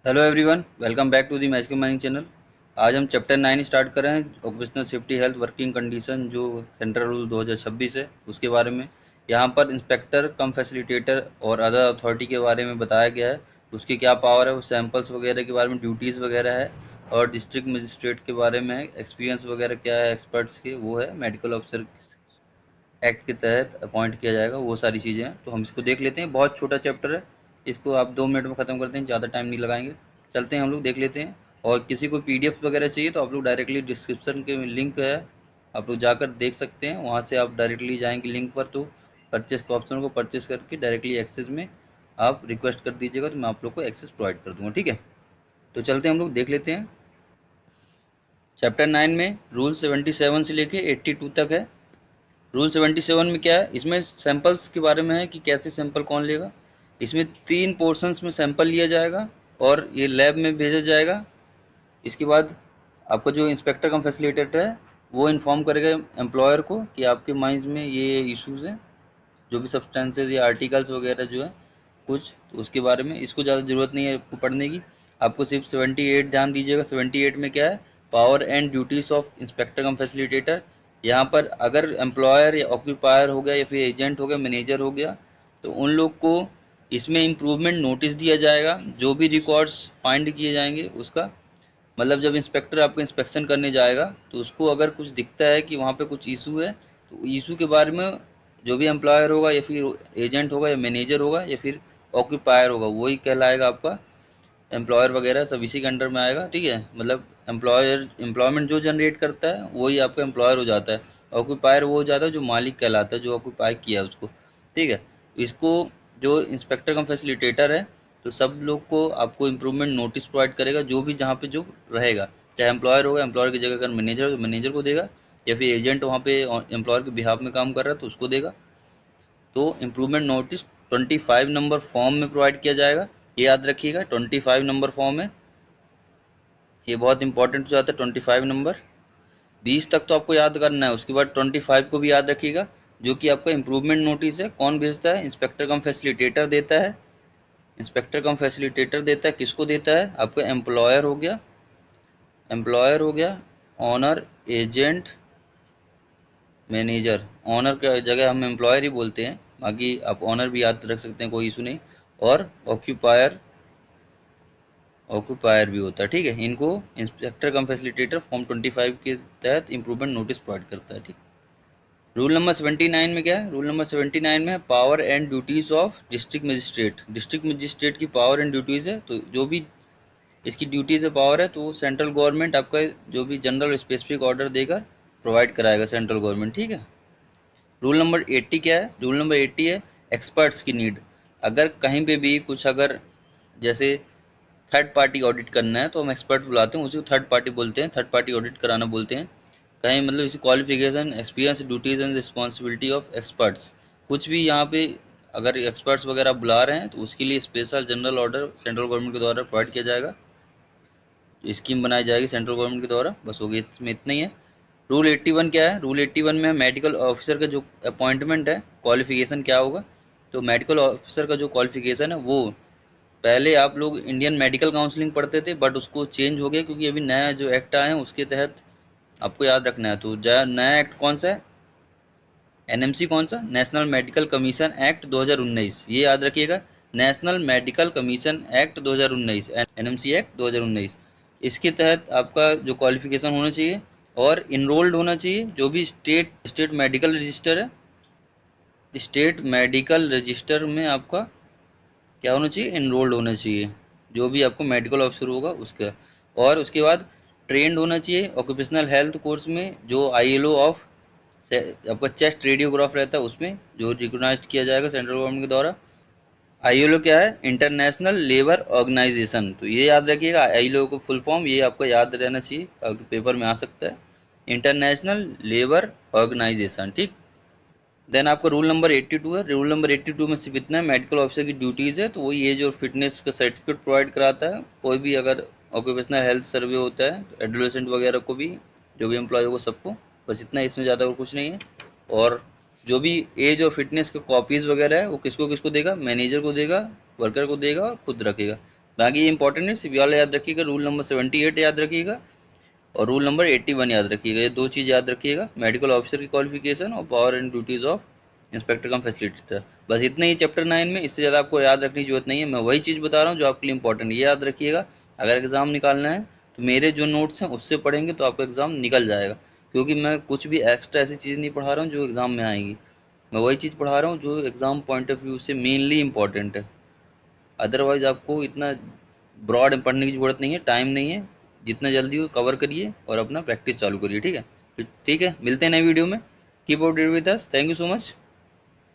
Hello everyone, welcome back to the magical mining channel. आज हम chapter 9 start कर रहे हैं, occupational safety health working condition, जो सेंट्रल रूल 2026 है उसके बारे में। यहाँ पर इंस्पेक्टर कम फैसिलिटेटर और अदर अथॉरिटी के बारे में बताया गया है, उसकी क्या पावर है, वो सैंपल्स वगैरह के बारे में, ड्यूटीज़ वगैरह है, और डिस्ट्रिक्ट मजिस्ट्रेट के बारे में एक्सपीरियंस वगैरह क्या है एक्सपर्ट्स के, वो है मेडिकल ऑफिसर एक्ट के तहत अपॉइंट किया जाएगा, वो सारी चीज़ें हैं। तो हम इसको देख लेते हैं, बहुत छोटा चैप्टर है, इसको आप 2 मिनट में ख़त्म करते हैं, ज़्यादा टाइम नहीं लगाएंगे। चलते हैं हम लोग देख लेते हैं। और किसी को पीडीएफ वगैरह चाहिए तो आप लोग डायरेक्टली डिस्क्रिप्शन के लिंक है, आप लोग जाकर देख सकते हैं, वहाँ से आप डायरेक्टली जाएंगे लिंक पर, तो परचेस के ऑप्शन को परचेस करके डायरेक्टली एक्सेस में आप रिक्वेस्ट कर दीजिएगा, तो मैं आप लोग को एक्सेस प्रोवाइड कर दूँगा, ठीक है। तो चलते हैं हम लोग देख लेते हैं। चैप्टर 9 में रूल 77 से लेके 82 तक है। रूल 77 में क्या है, इसमें सैंपल्स के बारे में है कि कैसे सैंपल कौन लेगा। इसमें 3 पोर्शंस में सैंपल लिया जाएगा और ये लैब में भेजा जाएगा। इसके बाद आपका जो इंस्पेक्टर कम फैसिलिटेटर है वो इन्फॉर्म करेगा एम्प्लॉयर को कि आपके माइंस में ये इश्यूज़ हैं, जो भी सब्सटेंसेज या आर्टिकल्स वगैरह जो है कुछ, तो उसके बारे में इसको ज़्यादा ज़रूरत नहीं है आपको पढ़ने की। आपको सिर्फ 78 ध्यान दीजिएगा। 78 में क्या है, power and duties of inspector cum facilitator. यहाँ पर अगर एम्प्लॉयर या ऑक्यूपायर हो गया या फिर एजेंट हो गया, मैनेजर हो गया, तो उन लोग को इसमें इम्प्रूवमेंट नोटिस दिया जाएगा। जो भी रिकॉर्ड्स फाइंड किए जाएंगे उसका, मतलब जब इंस्पेक्टर आपको इंस्पेक्शन करने जाएगा तो उसको अगर कुछ दिखता है कि वहाँ पे कुछ इशू है, तो इशू के बारे में जो भी एम्प्लॉयर होगा या फिर एजेंट होगा या मैनेजर होगा या फिर ऑक्यूपायर होगा, वही कहलाएगा आपका एम्प्लॉयर वगैरह, सब इसी के अंडर में आएगा, ठीक है। मतलब एम्प्लॉयमेंट जो जनरेट करता है वही आपका एम्प्लॉयर हो जाता है। ऑक्यूपायर वो हो जाता है जो मालिक कहलाता है, जो ऑक्यूपाई किया उसको, ठीक है। इसको जो इंस्पेक्टर कम फैसिलिटेटर है, तो सब लोग को आपको इम्प्रूवमेंट नोटिस प्रोवाइड करेगा, जो भी जहाँ पे जो रहेगा, चाहे एम्प्लॉयर होगा, एम्प्लॉयर की जगह अगर मैनेजर हो तो मैनेजर को देगा, या फिर एजेंट वहाँ पे एम्प्लॉयर के बिहाफ में काम कर रहा है तो उसको देगा। तो इम्प्रूवमेंट नोटिस 25 नंबर फॉर्म में प्रोवाइड किया जाएगा, ये याद रखिएगा, 25 नंबर फॉर्म है, ये बहुत इंपॉर्टेंट हो जाता है 25 नंबर। 20 तक तो आपको याद करना है, उसके बाद 25 को भी याद रखिएगा, जो कि आपका इम्प्रूवमेंट नोटिस है। कौन भेजता है, इंस्पेक्टर कम फैसिलिटेटर देता है। इंस्पेक्टर कम फैसिलिटेटर देता है, किसको देता है, आपका एम्प्लॉयर हो गया, एम्प्लॉयर हो गया, ऑनर, एजेंट, मैनेजर। ऑनर की जगह हम एम्प्लॉयर ही बोलते हैं, बाकी आप ऑनर भी याद रख सकते हैं, कोई इशू नहीं। और ऑक्यूपायर, ऑक्यूपायर भी होता है, ठीक है। इनको इंस्पेक्टर कम फैसिलिटेटर फॉर्म 25 के तहत इंप्रूवमेंट नोटिस प्रोवाइड करता है, ठीक। रूल नंबर 79 में क्या है, रूल नंबर 79 में power and duties of district magistrate. District magistrate की पावर एंड ड्यूटीज़ है, तो जो भी इसकी ड्यूटीज़ है, पावर है, तो सेंट्रल गवर्नमेंट आपका जो भी जनरल स्पेसिफिक ऑर्डर देकर प्रोवाइड कराएगा, सेंट्रल गवर्नमेंट, ठीक है। रूल नंबर 80 क्या है, रूल नंबर 80 है एक्सपर्ट्स की नीड। अगर कहीं पे भी कुछ, अगर जैसे थर्ड पार्टी ऑडिट करना है तो हम एक्सपर्ट बुलाते हैं, उसी को थर्ड पार्टी बोलते हैं, थर्ड पार्टी ऑडिट कराना बोलते हैं। कहीं मतलब इसी qualification, experience, duties and responsibility of experts, कुछ भी यहाँ पे अगर एक्सपर्ट्स वगैरह बुला रहे हैं तो उसके लिए special general order central government के द्वारा प्रोवाइड किया जाएगा, स्कीम बनाई जाएगी सेंट्रल गवर्नमेंट के द्वारा, बस हो गई, इसमें इतना ही है। रूल 81 क्या है, रूल 81 में मेडिकल ऑफिसर का जो अपॉइंटमेंट है, क्वालिफिकेशन क्या होगा। तो मेडिकल ऑफिसर का जो क्वालिफिकेशन है वो, पहले आप लोग इंडियन मेडिकल काउंसलिंग पढ़ते थे, बट उसको चेंज हो गया क्योंकि अभी नया जो एक्ट आया है उसके तहत आपको याद रखना है। तो नया एक्ट कौन सा है, एनएमसी कौन सा, नेशनल मेडिकल कमीशन एक्ट 2019, ये याद रखिएगा, national medical commission act 2019, NMC act 2019। इसके तहत आपका जो क्वालिफिकेशन होना चाहिए और इनरोल्ड होना चाहिए, जो भी स्टेट स्टेट मेडिकल रजिस्टर है, स्टेट मेडिकल रजिस्टर में आपका क्या होना चाहिए, इनरोल्ड होना चाहिए, जो भी आपको मेडिकल ऑफिसर होगा उसका। और उसके बाद ट्रेंड होना चाहिए ऑक्यूपेशनल हेल्थ कोर्स में, जो आईएलओ ऑफ आपका चेस्ट रेडियोग्राफ रहता है उसमें, जो रिकोगनाइज किया जाएगा सेंट्रल गवर्नमेंट के द्वारा। आईएलओ क्या है, इंटरनेशनल लेबर ऑर्गेनाइजेशन, तो ये याद रखिएगा, आईएलओ को फुल फॉर्म ये आपको याद रहना चाहिए, आपके पेपर में आ सकता है, इंटरनेशनल लेबर ऑर्गेनाइजेशन, ठीक। देन आपका रूल नंबर 82 है। रूल नंबर 82 में सिर्फ इतना है, मेडिकल ऑफिसर की ड्यूटीज़ है, तो वही एज और फिटनेस का सर्टिफिकेट प्रोवाइड कराता है। कोई भी अगर ऑक्यूपेशनल हेल्थ सर्वे होता है तो एडोलेसेंट वगैरह को भी, जो भी एम्प्लॉय होगा सबको, बस इतना, इसमें ज़्यादा और कुछ नहीं है। और जो भी एज और फिटनेस के कॉपीज़ वगैरह है वो किसको किसको देगा, मैनेजर को देगा, वर्कर को देगा और खुद रखेगा। बाकी ये इंपॉर्टेंट है, सिर्फ वाला याद रखिएगा, रूल नंबर 78 याद रखिएगा और रूल नंबर 81 याद रखिएगा। ये 2 चीज़ याद रखिएगा, मेडिकल ऑफिसर की क्वालिफिकेशन और power and duties of inspector cum facilitator. बस इतना ही चैप्टर 9 में, इससे ज़्यादा आपको याद रखने की जरूरत नहीं है। मैं वही चीज़ बता रहा हूँ जो आपके लिए इंपॉर्टेंट है, ये याद रखिएगा। अगर एग्ज़ाम निकालना है तो मेरे जो नोट्स हैं उससे पढ़ेंगे तो आपका एग्ज़ाम निकल जाएगा, क्योंकि मैं कुछ भी एक्स्ट्रा ऐसी चीज़ नहीं पढ़ा रहा हूँ जो एग्ज़ाम में आएगी। मैं वही चीज़ पढ़ा रहा हूँ जो एग्ज़ाम पॉइंट ऑफ व्यू से मेनली इंपॉर्टेंट है। अदरवाइज आपको इतना ब्रॉड पढ़ने की ज़रूरत नहीं है, टाइम नहीं है। जितना जल्दी हो कवर करिए और अपना प्रैक्टिस चालू करिए, ठीक है। ठीक है, मिलते हैं नए वीडियो में। Keep updated with us, thank you so much.